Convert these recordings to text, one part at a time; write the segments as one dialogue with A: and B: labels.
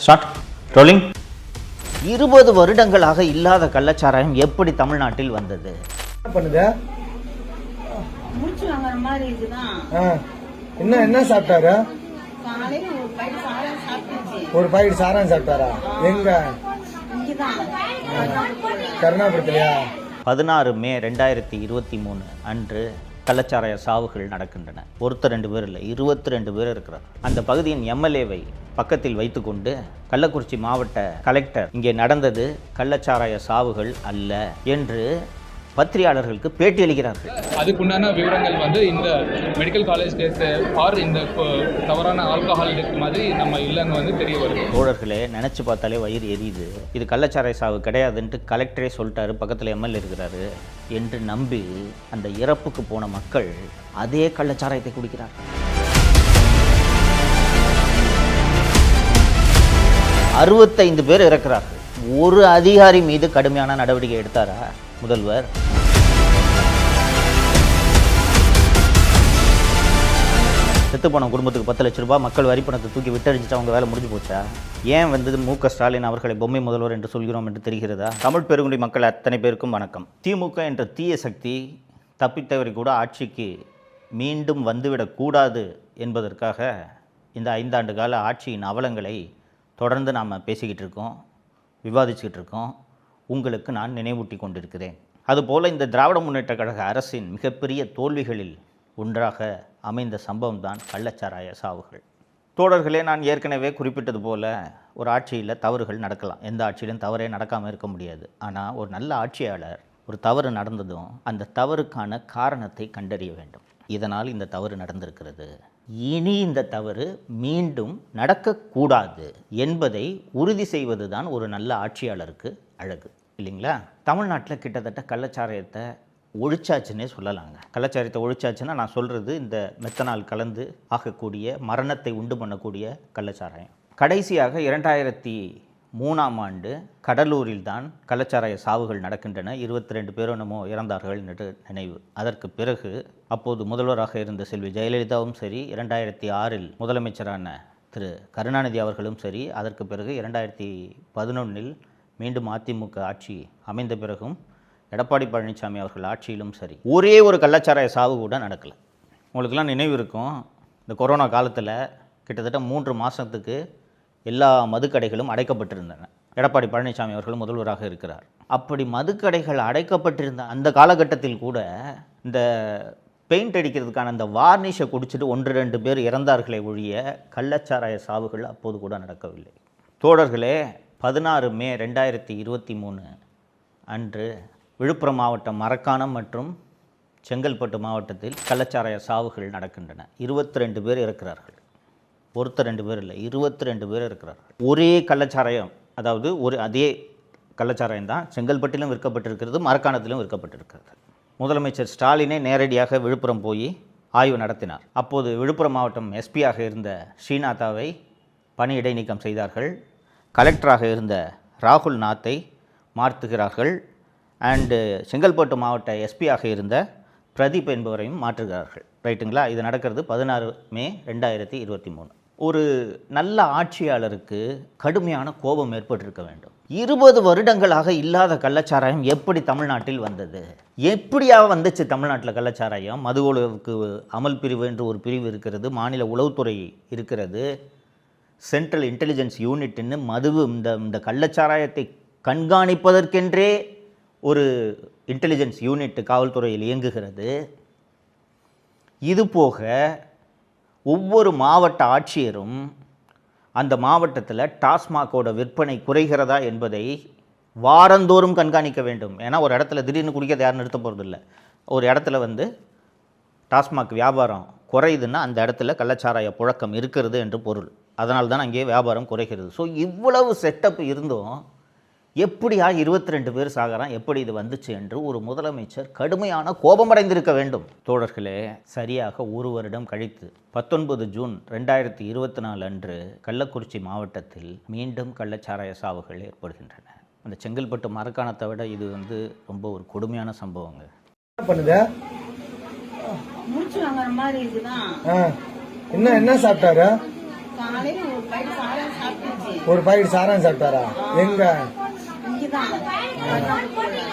A: Start rolling. 20 வருடங்களாக இல்லாத கள்ளச்சாராயம் எப்படி தமிழ்நாட்டில் வந்தது?
B: பண்ணுது
C: முடிச்சு வாங்குற மாதிரி இருக்குதான்.
B: என்ன சாப்பிட்டாரு?
C: காலையில ஒரு பைட் சாரம் சாப்பிட்டுச்சு.
B: ஒரு பாக்கெட் சாராயம் சாப்பிட்டாரா? எங்க?
C: இங்கதான்
B: கருணாபுரத்துலயா?
A: 16 மே 2023 அன்று கள்ளச்சாராய சாவுகள் நடக்கின்றன. ஒருத்தர் 2 பேர் இல்லை, 22 பேர் இருக்கிறார். அந்த பகுதியின் எம்எல்ஏவை பக்கத்தில் வைத்துக்கொண்டு கள்ளக்குறிச்சி மாவட்ட கலெக்டர் இங்கே நடந்தது கள்ளச்சாராய சாவுகள் அல்ல என்று பத்திரிகையாளர்களுக்கு பேட்டி அளிக்கிறார்கள்.
D: அதுக்குண்டான விவரங்கள் வந்து இந்த மெடிக்கல் காலேஜ் ஆர் இந்த தவறான ஆல்கஹால் டெத் மாதிரி நம்ம இல்லைன்னு வந்து தெரிய வருது.
A: தோழர்களே, நினச்சி பார்த்தாலே வயிறு எரியுது. இது கள்ளச்சாராய சாவு கிடையாதுன்ட்டு கலெக்டரே சொல்லிட்டாரு, பக்கத்தில் எம்எல்ஏ இருக்கிறாரு என்று நம்பி அந்த இறப்புக்கு போன மக்கள் அதே கள்ளச்சாராயத்தை குடிக்கிறார்கள். 65 பேர் இறக்கிறார்கள். ஒரு அதிகாரி மீது கடுமையான நடவடிக்கை எடுத்தாரா முதல்வர்? செத்து போன குடும்பத்துக்கு 10 லட்ச ரூபாய் மக்கள் வரிப்பணத்தை தூக்கி விட்டடிச்சுட்டு அவங்க வேலை முடிஞ்சு போச்சா? ஏன் வந்து மு.க. ஸ்டாலின் அவர்களை பொம்மை முதல்வர் என்று சொல்கிறோம் என்று தெரிகிறதா? தமிழ் பெருங்குடி மக்கள் அத்தனை பேருக்கும் வணக்கம். திமுக என்ற தீய சக்தி தப்பித்தவரை கூட ஆட்சிக்கு மீண்டும் வந்துவிடக்கூடாது என்பதற்காக இந்த 5 ஆண்டு கால ஆட்சியின் அவலங்களை தொடர்ந்து நாம் பேசிக்கிட்டு இருக்கோம், விவாதிச்சுக்கிட்டு இருக்கோம். உங்களுக்கு நான் நினைவூட்டி கொண்டிருக்கிறேன். அதுபோல் இந்த திராவிட முன்னேற்ற கழக அரசின் மிகப்பெரிய தோல்விகளில் ஒன்றாக அமைந்த சம்பவம் தான் கள்ளச்சாராய சாவுகள். தோழர்களே, நான் ஏற்கனவே குறிப்பிட்டது போல் ஒரு ஆட்சியில் தவறுகள் நடக்கலாம். எந்த ஆட்சியிலும் தவறே நடக்காமல் இருக்க முடியாது. ஆனால் ஒரு நல்ல ஆட்சியாளர் ஒரு தவறு நடந்ததும் அந்த தவறுக்கான காரணத்தை கண்டறிய வேண்டும். இதனால் இந்த தவறு நடந்திருக்கிறது, இனி இந்த தவறு மீண்டும் நடக்கக்கூடாது என்பதை உறுதி செய்வது தான் ஒரு நல்ல ஆட்சியாளருக்கு அழகு, இல்லைங்களா? தமிழ்நாட்டில் கிட்டத்தட்ட கள்ளச்சாராயத்தை ஒழிச்சாச்சுன்னே சொல்லலாங்க. கள்ளச்சாராயத்தை ஒழிச்சாச்சுன்னா நான் சொல்கிறது இந்த மெத்தனால் கலந்து ஆகக்கூடிய மரணத்தை உண்டு பண்ணக்கூடிய கள்ளச்சாராயம். கடைசியாக 2003ஆம் ஆண்டு கடலூரில் தான் கள்ளச்சாராய சாவுகள் நடக்கின்றன. 22 பேரோ என்னமோ இறந்தார்கள் என்று நினைவு. அதற்கு பிறகு அப்போது முதல்வராக இருந்த செல்வி ஜெயலலிதாவும் சரி, 2006இல் முதலமைச்சரான திரு கருணாநிதி அவர்களும் சரி, அதற்கு பிறகு 2011இல் மீண்டும் அதிமுக ஆட்சி அமைந்த பிறகும் எடப்பாடி பழனிசாமி அவர்கள் ஆட்சியிலும் சரி ஒரே ஒரு கள்ளச்சாராய சாவு கூட நடக்கலை. உங்களுக்கெல்லாம் நினைவு இருக்கும், இந்த கொரோனா காலத்தில் கிட்டத்தட்ட 3 மாதத்துக்கு எல்லா மதுக்கடைகளும் அடைக்கப்பட்டிருந்தன. எடப்பாடி பழனிசாமி அவர்கள் முதல்வராக இருக்கிறார். அப்படி மதுக்கடைகள் அடைக்கப்பட்டிருந்த அந்த காலகட்டத்தில் கூட இந்த பெயிண்ட் அடிக்கிறதுக்கான அந்த வார்னிஷை குடிச்சிட்டு 1-2 பேர் இறந்தார்களே ஒழிய கள்ளச்சாராய சாவுகள் அப்போது கூட நடக்கவில்லை. தோழர்களே, 16 மே 2023 அன்று விழுப்புரம் மாவட்டம் மரக்காணம் மற்றும் செங்கல்பட்டு மாவட்டத்தில் கள்ளச்சாராய சாவுகள் நடக்கின்றன. 22 பேர் இறக்கிறார்கள். ஒருத்தர் 2 பேர் இல்லை, 22 பேர் இருக்கிறார்கள். ஒரே கள்ளச்சாராயம், அதாவது அதே கள்ளச்சாராயம் தான் செங்கல்பட்டிலும் விற்கப்பட்டிருக்கிறது, மரக்காணத்திலும் விற்கப்பட்டிருக்கிறது. முதலமைச்சர் ஸ்டாலினே நேரடியாக விழுப்புரம் போய் ஆய்வு நடத்தினார். அப்போது விழுப்புரம் மாவட்டம் எஸ்பியாக இருந்த ஸ்ரீநாத்தாவை பணி இடைநீக்கம் செய்தார்கள். கலெக்டராக இருந்த ராகுல் நாத்தை மாற்றுகிறார்கள். அண்டு செங்கல்பட்டு மாவட்ட எஸ்பியாக இருந்த பிரதீப் என்பவரையும் மாற்றுகிறார்கள். ரைட்டுங்களா? இது நடக்கிறது 16 மே 2023. ஒரு நல்ல ஆட்சியாளருக்கு கடுமையான கோபம் ஏற்பட்டிருக்க வேண்டும். 20 வருடங்களாக இல்லாத கள்ளச்சாராயம் எப்படி தமிழ்நாட்டில் வந்தது? எப்படியா வந்துச்சு தமிழ்நாட்டில் கள்ளச்சாராயம்? மது ஒழிப்புக்கு அமல் பிரிவு என்று ஒரு பிரிவு இருக்கிறது, மாநில உளவுத்துறை இருக்கிறது, சென்ட்ரல் இன்டெலிஜென்ஸ் யூனிட்னு இந்த கள்ளச்சாராயத்தை கண்காணிப்பதற்கென்றே ஒரு இன்டெலிஜென்ஸ் யூனிட் காவல்துறையில் இயங்குகிறது. இதுபோக ஒவ்வொரு மாவட்ட ஆட்சியரும் அந்த மாவட்டத்தில் டாஸ்மாகோட விற்பனை குறைகிறதா என்பதை வாரந்தோறும் கண்காணிக்க வேண்டும். ஏன்னா ஒரு இடத்துல திடீர்னு குடிக்கிறத யாரும் நிறுத்த போகிறதில்ல. ஒரு இடத்துல டாஸ்மாக் வியாபாரம் குறையுதுன்னா அந்த இடத்துல கள்ளச்சாராய புழக்கம் இருக்கிறது என்று பொருள். அதனால தான் அங்கே வியாபாரம் குறைகிறது. ஸோ இவ்வளவு செட்டப் இருந்தும் எப்படியா 22 பேர் சாகிறான், எப்படி இது வந்துச்சு என்று ஒரு முதலமைச்சர் கடுமையான கோபமடைந்திருக்க வேண்டும். தோழர்களே, சரியாக 1 வருடம் கழித்து 19 ஜூன் 2024 அன்று கள்ளக்குறிச்சி மாவட்டத்தில் மீண்டும் கள்ளச்சாராய சாவுகள் ஏற்படுகின்றன. அந்த செங்கல்பட்டு மரக்காணத்தை விட இது ரொம்ப ஒரு கொடுமையான சம்பவங்க.
B: பண்ணுது
C: முடிச்சு வாங்குற மாதிரி இருக்குதான்.
B: என்ன சாப்பிட்டாரு?
C: காலையில ஒரு பைட்டு சாதம் சாப்பிட்டுச்சு.
B: ஒரு பாக்கெட் சாராயம் சாப்பிட்டாரா? எங்க?
C: இங்கதான்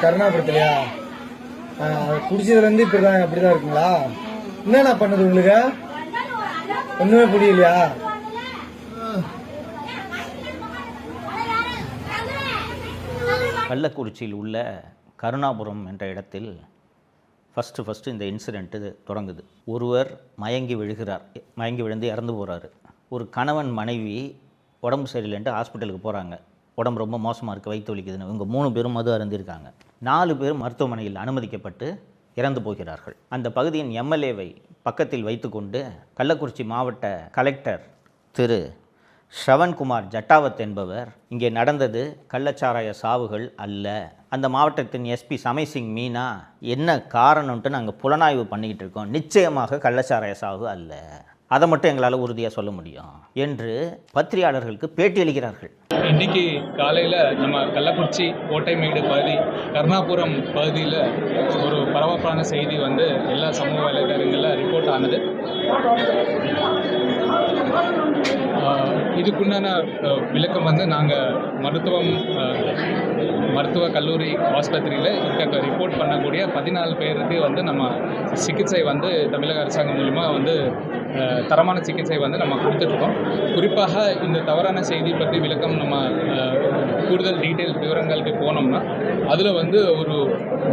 B: கருணாபுரத்துலயா? குடிச்சதுல இருந்து அப்படிதான் இருக்குங்களா? என்னண்ணா பண்ணுது உங்களுக்கு? ஒண்ணுமே புரியலையா?
A: கள்ளக்குறிச்சியில் உள்ள கருணாபுரம் என்ற இடத்தில் ஃபஸ்ட்டு இந்த இன்சிடெண்ட்டு தொடங்குது. ஒருவர் மயங்கி விழுகிறார், மயங்கி விழுந்து இறந்து போகிறாரு. ஒரு கணவன் மனைவி உடம்பு சரியில்லைன்ட்டு ஹாஸ்பிட்டலுக்கு போகிறாங்க. உடம்பு ரொம்ப மோசமாக இருக்குது, வயிற்று வலிக்குதுன்னு. இவங்க 3 பேரும் மது அருந்திருக்காங்க. 4 பேர் மருத்துவமனையில் அனுமதிக்கப்பட்டு இறந்து போகிறார்கள். அந்த பகுதியின் எம்எல்ஏவை பக்கத்தில் வைத்துக்கொண்டு கள்ளக்குறிச்சி மாவட்ட கலெக்டர் திரு ஸ்ரவன்குமார் ஜட்டாவத் என்பவர், இங்கே நடந்தது கள்ளச்சாராய சாவுகள் அல்ல, அந்த மாவட்டத்தின் எஸ்பி சமைசிங் மீனா என்ன காரணம்ன்ட்டு நாங்கள் புலனாய்வு பண்ணிக்கிட்டு இருக்கோம், நிச்சயமாக கள்ளச்சாராய சாவு அல்ல, அதை மட்டும் எங்களால் உறுதியாக சொல்ல முடியும் என்று பத்திரிகையாளர்களுக்கு பேட்டியளிக்கிறார்கள்.
D: இன்னைக்கு காலையில் நம்ம கள்ளக்குறிச்சி கோட்டைமேடு பகுதி கருணாபுரம் பகுதியில் ஒரு பரபரப்பான செய்தி வந்து எல்லா சமூக வலைதளங்களில் ரிப்போர்ட் ஆனது. இதுக்குண்டான விளக்கம் வந்து நாங்கள் மருத்துவக் கல்லூரி ஆஸ்பத்திரியில் இருக்க ரிப்போர்ட் பண்ணக்கூடிய 14 பேருக்கு வந்து நம்ம சிகிச்சை வந்து தமிழக அரசாங்கம் மூலிமா வந்து தரமான சிகிச்சை வந்து நம்ம கொடுத்துட்ருக்கோம். குறிப்பாக இந்த தவறான செய்தி பற்றி விளக்கம் நம்ம கூடுதல் டீட்டெயில்ஸ் விவரங்களுக்கு போனோம்னா அதில் வந்து ஒரு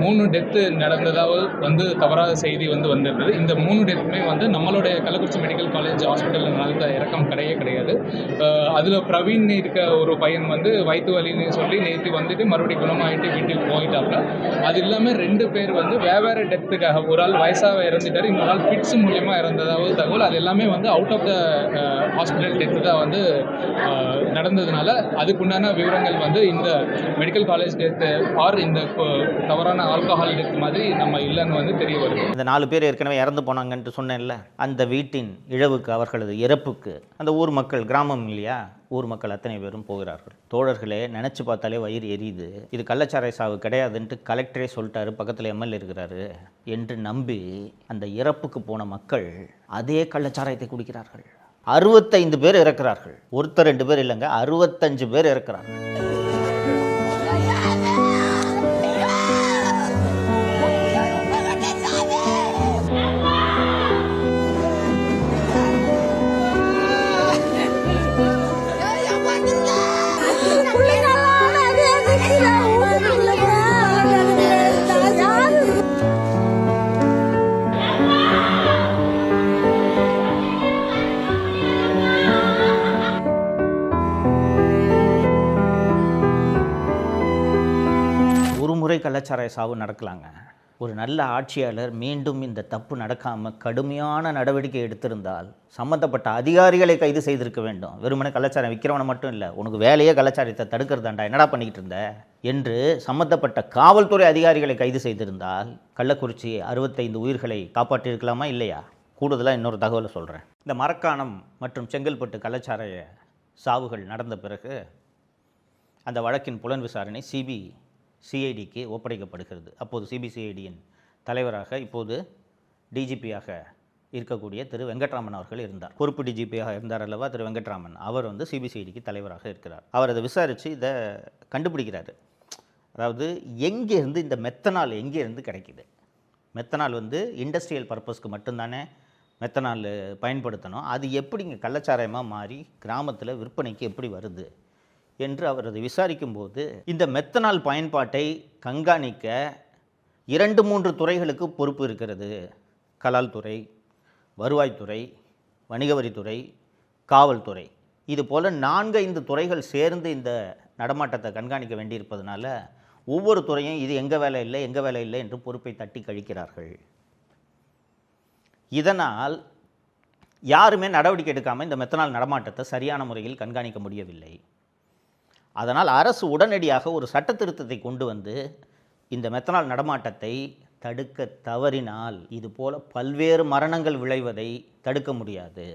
D: 3 டெத்து நடந்ததாக வந்து தவறான செய்தி வந்து வந்திருந்தது. இந்த 3 டெத்துமே வந்து நம்மளுடைய கள்ளக்குறிச்சி மெடிக்கல் காலேஜ் ஹாஸ்பிட்டலில் நடந்த இறக்கம் கிடையாது. அதில் பிரவீன் இருக்க ஒரு பையன் வந்து வயிற்று வலின்னு சொல்லி நேற்று வந்துட்டு மறுபடியும் குணமாகிட்டு வீட்டுக்கு போயிட்டாப்புல. அது இல்லாமல் 2 பேர் வந்து வேறு டெத்துக்காக, ஒரு ஆள் வயசாக இறந்துட்டார், இன்னொரு ஆள் ஃபிட்ஸ் மூலியமாக இறந்ததாவது தகவல். அது எல்லாமே வந்து out of the hospital death தான் வந்து நடந்ததுனால அதுக்குண்டான விவரங்கள் வந்து இந்த மெடிக்கல் காலேஜ் டெத்து ஆர் இந்த தவறான ஆல்கஹால் டெத் மாதிரி நம்ம இல்லைன்னு வந்து தெரிய வருது.
A: அந்த 4 பேர் ஏற்கனவே இறந்து போனாங்கன்ட்டு சொன்னேன்ல, அந்த வீட்டின் இழவுக்கு, அவர்களது இறப்புக்கு அந்த ஊர் மக்கள், கிராமம் இல்லையா, ஊர் மக்கள் அத்தனை பேரும் போகிறார்கள். தோழர்களே, நினச்சி பார்த்தாலே வயிறு எரியுது. இது கள்ளச்சாராய சாவு கிடையாதுன்ட்டு கலெக்டரே சொல்லிட்டாரு, பக்கத்தில் எம்எல்ஏ இருக்கிறாரு என்று நம்பி அந்த இறப்புக்கு போன மக்கள் அதே கள்ளச்சாராயத்தை குடிக்கிறார்கள். 65 பேர் இறக்கிறார்கள். ஒருத்தர் 2 பேர் இல்லைங்க, 65 பேர் இறக்கிறார்கள். கள்ளச்சாராய சாவு நடக்கலாங்க. ஒரு நல்ல ஆட்சியாளர் மீண்டும் இந்த தப்பு நடக்காமல் கடுமையான நடவடிக்கை எடுத்திருந்தால் சம்மந்தப்பட்ட அதிகாரிகளை கைது செய்திருக்க வேண்டும். வெறுமனே கள்ளச்சாரம் விற்கிறவனை மட்டும் இல்லை, உனக்கு வேலையே கள்ளச்சாரத்தை தடுக்கிறதாண்டா, என்னடா பண்ணிக்கிட்டு இருந்த என்று சம்மந்தப்பட்ட காவல்துறை அதிகாரிகளை கைது செய்திருந்தால் கள்ளக்குறிச்சி 65 உயிர்களை காப்பாற்றியிருக்கலாமா இல்லையா? கூடுதலாக இன்னொரு தகவலை சொல்கிறேன். இந்த மரக்காணம் மற்றும் செங்கல்பட்டு கள்ளச்சாராய சாவுகள் நடந்த பிறகு அந்த வழக்கின் புலன் விசாரணை சிபிசிஐடிக்கு ஒப்படைக்கப்படுகிறது. அப்போது சிபிசிஐடியின் தலைவராக இப்போது டிஜிபியாக இருக்கக்கூடிய திரு வெங்கட்ராமன் அவர்கள் இருந்தார். பொறுப்பு டிஜிபியாக இருந்தார் அல்லவா திரு வெங்கட்ராமன், அவர் வந்து சிபிசிஐடிக்கு தலைவராக இருக்கிறார். அவர் அதை விசாரித்து இதை கண்டுபிடிக்கிறாரு. அதாவது எங்கேருந்து இந்த மெத்தனால் எங்கேருந்து கிடைக்கிது? மெத்தனால் வந்து இண்டஸ்ட்ரியல் பர்பஸ்க்கு மட்டும்தானே மெத்தனால் பயன்படுத்தணும். அது எப்படி இங்கே கள்ளச்சாராயமாக மாறி கிராமத்தில் விற்பனைக்கு எப்படி வருது என்று அவர் அதை விசாரிக்கும்போது இந்த மெத்தனால் பயன்பாட்டை கண்காணிக்க 2-3 துறைகளுக்கு பொறுப்பு இருக்கிறது. கலால் துறை, வருவாய்த்துறை, வணிக வரித்துறை, காவல்துறை, இது போல் 4-5 துறைகள் சேர்ந்து இந்த நடமாட்டத்தை கண்காணிக்க வேண்டியிருப்பதனால ஒவ்வொரு துறையும் இது எங்கள் வேலை இல்லை, எங்கள் வேலை இல்லை என்று பொறுப்பை தட்டி கழிக்கிறார்கள். இதனால் யாருமே நடவடிக்கை எடுக்காமல் இந்த மெத்தனால் நடமாட்டத்தை சரியான முறையில் கண்காணிக்க முடியவில்லை. அதனால் அரசு உடனடியாக ஒரு சட்ட திருத்தத்தை கொண்டு வந்து இந்த மெத்தனால் நடமாட்டத்தை தடுக்க தவறினால் இது போல் பல்வேறு மரணங்கள் விளைவதை தடுக்க முடியாது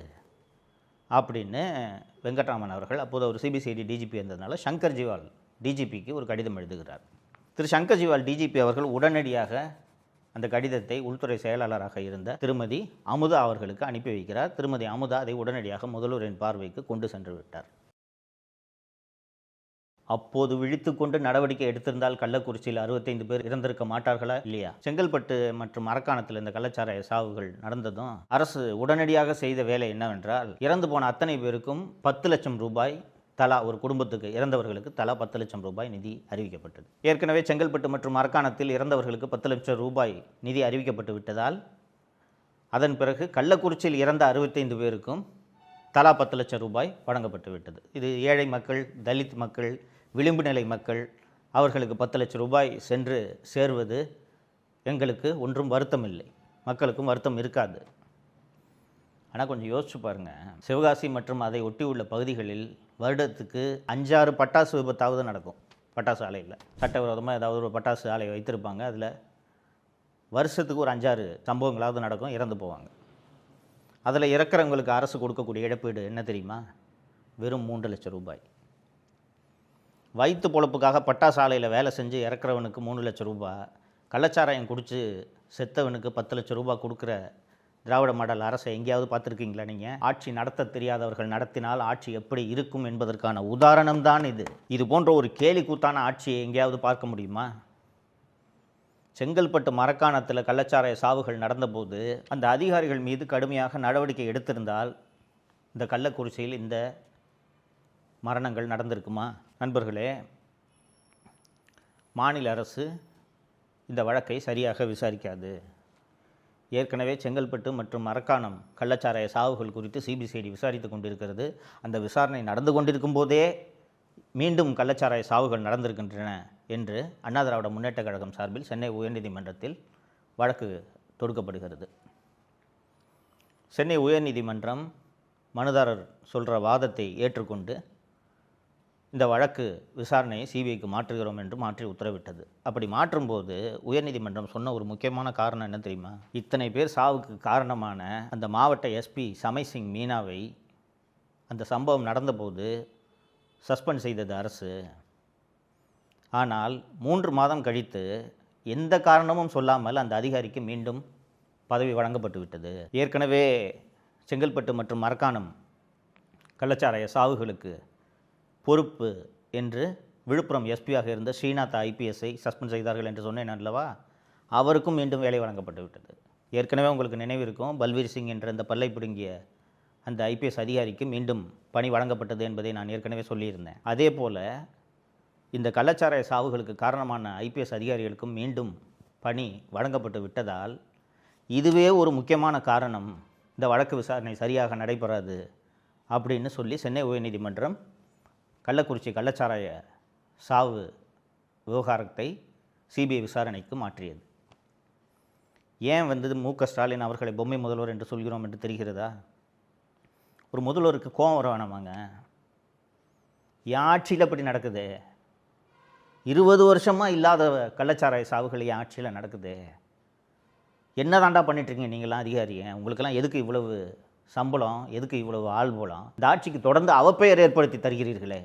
A: அப்படின்னு வெங்கட்ராமன் அவர்கள், அப்போது ஒரு சிபிசிஐடி டிஜிபி இருந்ததுனால சங்கர் ஜிவால் டிஜிபிக்கு ஒரு கடிதம் எழுதுகிறார். திரு சங்கர் ஜிவால் டிஜிபி அவர்கள் உடனடியாக அந்த கடிதத்தை உள்துறை செயலாளராக இருந்த திருமதி அமுதா அவர்களுக்கு அனுப்பி வைக்கிறார். திருமதி அமுதா அதை உடனடியாக முதல்வரின் பார்வைக்கு கொண்டு சென்று விட்டார். அப்போது விழித்துக்கொண்டு நடவடிக்கை எடுத்திருந்தால் கள்ளக்குறிச்சியில் 65 பேர் இறந்திருக்க மாட்டார்களா இல்லையா? செங்கல்பட்டு மற்றும் மரக்காணத்தில் இந்த கள்ளச்சாராய சாவுகள் நடந்ததும் அரசு உடனடியாக செய்த வேலை என்னவென்றால், இறந்து போன அத்தனை பேருக்கும் 10 லட்சம் ரூபாய் தலா, ஒரு குடும்பத்துக்கு இறந்தவர்களுக்கு தலா 10 லட்சம் ரூபாய் நிதி அறிவிக்கப்பட்டது. ஏற்கனவே செங்கல்பட்டு மற்றும் மரக்காணத்தில் இறந்தவர்களுக்கு 10 லட்சம் ரூபாய் நிதி அறிவிக்கப்பட்டு விட்டதால் அதன் பிறகு கள்ளக்குறிச்சியில் இறந்த 65 பேருக்கும் தலா 10 லட்சம் ரூபாய் வழங்கப்பட்டு விட்டது. இது ஏழை மக்கள், தலித் மக்கள், விளிம்பு நிலை மக்கள், அவர்களுக்கு 10 லட்சம் ரூபாய் சென்று சேர்வது எங்களுக்கு ஒன்றும் வருத்தம் இல்லை, மக்களுக்கும் வருத்தம் இருக்காது. ஆனால் கொஞ்சம் யோசிச்சு பாருங்கள், சிவகாசி மற்றும் அதை ஒட்டியுள்ள பகுதிகளில் வருடத்துக்கு 5-6 பட்டாசு விபத்தாவது நடக்கும். பட்டாசு ஆலையில் சட்டவிரோதமாக ஏதாவது ஒரு பட்டாசு ஆலை வைத்திருப்பாங்க. அதில் வருஷத்துக்கு ஒரு 5-6 சம்பவங்களாவது நடக்கும், இறந்து போவாங்க. அதில் இறக்குறவங்களுக்கு அரசு கொடுக்கக்கூடிய இழப்பீடு என்ன தெரியுமா? வெறும் 3 லட்சம் ரூபாய். வயிற்று பொழப்புக்காக பட்டாசு ஆலையில் வேலை செஞ்சு இறக்குறவனுக்கு 3 லட்சம் ரூபாய், கள்ளச்சாராயம் குடித்து செத்தவனுக்கு 10 லட்சம் ரூபாய் கொடுக்குற திராவிட மாடல் அரசை எங்கேயாவது பார்த்துருக்கீங்களா நீங்கள்? ஆட்சி நடத்த தெரியாதவர்கள் நடத்தினால் ஆட்சி எப்படி இருக்கும் என்பதற்கான உதாரணம்தான் இது. இது போன்ற ஒரு கேலி கூத்தான ஆட்சியை எங்கேயாவது பார்க்க முடியுமா? செங்கல்பட்டு மரக்காணத்தில் கள்ளச்சாராய சாவுகள் நடந்தபோது அந்த அதிகாரிகள் மீது கடுமையாக நடவடிக்கை எடுத்திருந்தால் இந்த கள்ளக்குறிச்சியில் இந்த மரணங்கள் நடந்திருக்குமா? நண்பர்களே, மாநில அரசு இந்த வழக்கை சரியாக விசாரிக்காது. ஏற்கனவே செங்கல்பட்டு மற்றும் மரக்காணம் கள்ளச்சாராய சாவுகள் குறித்து சிபிசிஐடி விசாரித்து கொண்டிருக்கிறது. அந்த விசாரணை நடந்து கொண்டிருக்கும் போதே மீண்டும் கள்ளச்சாராய சாவுகள் நடந்திருக்கின்றன என்று அண்ணா திராவிட முன்னேற்ற கழகம் சார்பில் சென்னை உயர்நீதிமன்றத்தில் வழக்கு தொடுக்கப்படுகிறது. சென்னை உயர்நீதிமன்றம் மனுதாரர் சொல்கிற வாதத்தை ஏற்றுக்கொண்டு இந்த வழக்கு விசாரணையை சிபிஐக்கு மாற்றுகிறோம் என்று மாற்றி உத்தரவிட்டது. அப்படி மாற்றும்போது உயர்நீதிமன்றம் சொன்ன ஒரு முக்கியமான காரணம் என்ன தெரியுமா? இத்தனை பேர் சாவுக்கு காரணமான அந்த மாவட்ட எஸ்பி சமைசிங் மீனாவை அந்த சம்பவம் நடந்தபோது சஸ்பெண்ட் செய்தது அரசு. ஆனால் 3 மாதம் கழித்து எந்த காரணமும் சொல்லாமல் அந்த அதிகாரிக்கு மீண்டும் பதவி வழங்கப்பட்டு விட்டது. ஏற்கனவே செங்கல்பட்டு மற்றும் மரக்காணம் கள்ளச்சாராய சாவுகளுக்கு பொறுப்பு என்று விழுப்புரம் எஸ்பியாக இருந்த ஸ்ரீநாத் ஐபிஎஸ்ஐ சஸ்பெண்ட் செய்தார்கள் என்று சொன்னேன் அல்லவா? அவருக்கும் மீண்டும் வேலை வழங்கப்பட்டு விட்டது. ஏற்கனவே உங்களுக்கு நினைவு இருக்கும், பல்வீர் சிங் என்ற இந்த பல்லை பிடுங்கிய அந்த ஐபிஎஸ் அதிகாரிக்கு மீண்டும் பணி வழங்கப்பட்டது என்பதை நான் ஏற்கனவே சொல்லியிருந்தேன். அதே போல் இந்த கள்ளச்சாராய சாவுகளுக்கு காரணமான ஐபிஎஸ் அதிகாரிகளுக்கும் மீண்டும் பணி வழங்கப்பட்டு விட்டதால் இதுவே ஒரு முக்கியமான காரணம், இந்த வழக்கு விசாரணை சரியாக நடைபெறாது அப்படின்னு சொல்லி சென்னை உயர்நீதிமன்றம் கள்ளக்குறிச்சி கள்ளச்சாராய சாவு விவகாரத்தை சிபிஐ விசாரணைக்கு மாற்றியது. ஏன் மு.க. ஸ்டாலின் அவர்களை பொம்மை முதல்வர் என்று சொல்கிறோம் என்று தெரிகிறதா? ஒரு முதல்வருக்கு கோபம் வர வேணாமாங்க? என் ஆட்சியில் அப்படி நடக்குது. 20 வருஷமாக இல்லாத கள்ளச்சாராய சாவுகள் என் ஆட்சியில் நடக்குது. என்ன தாண்டா பண்ணிட்டுருக்கீங்க நீங்களாம் அதிகாரிங்க? உங்களுக்கெல்லாம் எதுக்கு இவ்வளவு சம்பளம், எதுக்கு இவ்வளவு ஆள்பலம்? இந்த ஆட்சிக்கு தொடர்ந்து அவப்பெயர் ஏற்படுத்தி தருகிறீர்களே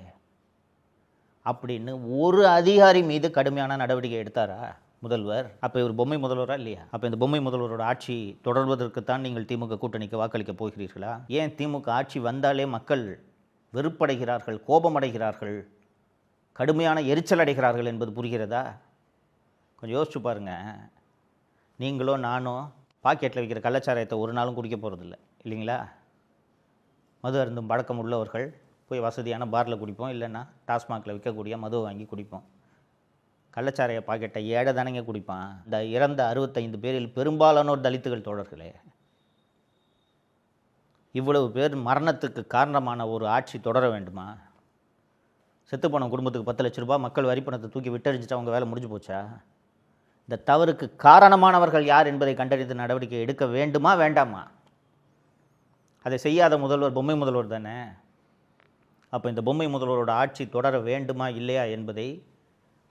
A: அப்படின்னு ஒரு அதிகாரி மீது கடுமையான நடவடிக்கை எடுத்தாரா முதல்வர்? அப்போ இவர் பொம்மை முதல்வரா இல்லையா? அப்போ இந்த பொம்மை முதல்வரோட ஆட்சி தொடர்வதற்குத்தான் நீங்கள் திமுக கூட்டணிக்கு வாக்களிக்கப் போகிறீர்களா? ஏன் திமுக ஆட்சி வந்தாலே மக்கள் வெறுப்படைகிறார்கள், கோபமடைகிறார்கள், கடுமையான எரிச்சல் அடைகிறார்கள் என்பது புரிகிறதா? கொஞ்சம் யோசிச்சு பாருங்கள். நீங்களோ நானோ பாக்கெட்டில் வைக்கிற கள்ளச்சாராயத்தை ஒரு நாளும் குடிக்க போகிறதில்ல இல்லைங்களா? மது அருந்தும் பழக்கம் உள்ளவர்கள் போய் வசதியான பாரில் குடிப்போம், இல்லைன்னா டாஸ்மாகில் விற்கக்கூடிய மதுவை வாங்கி குடிப்போம். கள்ளச்சாராய பாக்கெட்டை ஏழை தானங்க குடிப்பான். இந்த இறந்த 65 பேரில் பெரும்பாலானோர் தலித்துகள் தோழர்களே. இவ்வளவு பேர் மரணத்துக்கு காரணமான ஒரு ஆட்சி தொடர வேண்டுமா? செத்துப்போன குடும்பத்துக்கு 10 லட்ச ரூபாய் மக்கள் வரிப்பணத்தை தூக்கி விட்டறிஞ்சிட்டு அவங்க வேலை முடிஞ்சு போச்சா? இந்த தவறுக்கு காரணமானவர்கள் யார் என்பதை கண்டறிந்து நடவடிக்கை எடுக்க வேண்டுமா வேண்டாமா? அதை செய்யாத முதல்வர் பொம்மை முதல்வர் தானே. அப்போ இந்த பொம்மை முதல்வரோட ஆட்சி தொடர வேண்டுமா இல்லையா என்பதை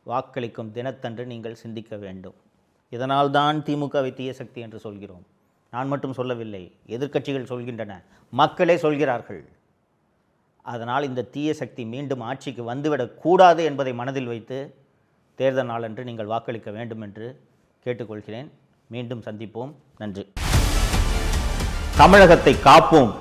A: வாக்களிக்கும் தினத்தன்று நீங்கள் சிந்திக்க வேண்டும். இதனால்தான் திமுகவை தீய சக்தி என்று சொல்கிறோம். நான் மட்டும் சொல்லவில்லை, எதிர்க்கட்சிகள் சொல்கின்றன, மக்களே சொல்கிறார்கள். அதனால் இந்த தீய சக்தி மீண்டும் ஆட்சிக்கு வந்துவிடக்கூடாது என்பதை மனதில் வைத்து தேர்தல் நாளன்று நீங்கள் வாக்களிக்க வேண்டும் என்று கேட்டுக்கொள்கிறேன். மீண்டும் சந்திப்போம். நன்றி. தமிழகத்தை காப்போம்.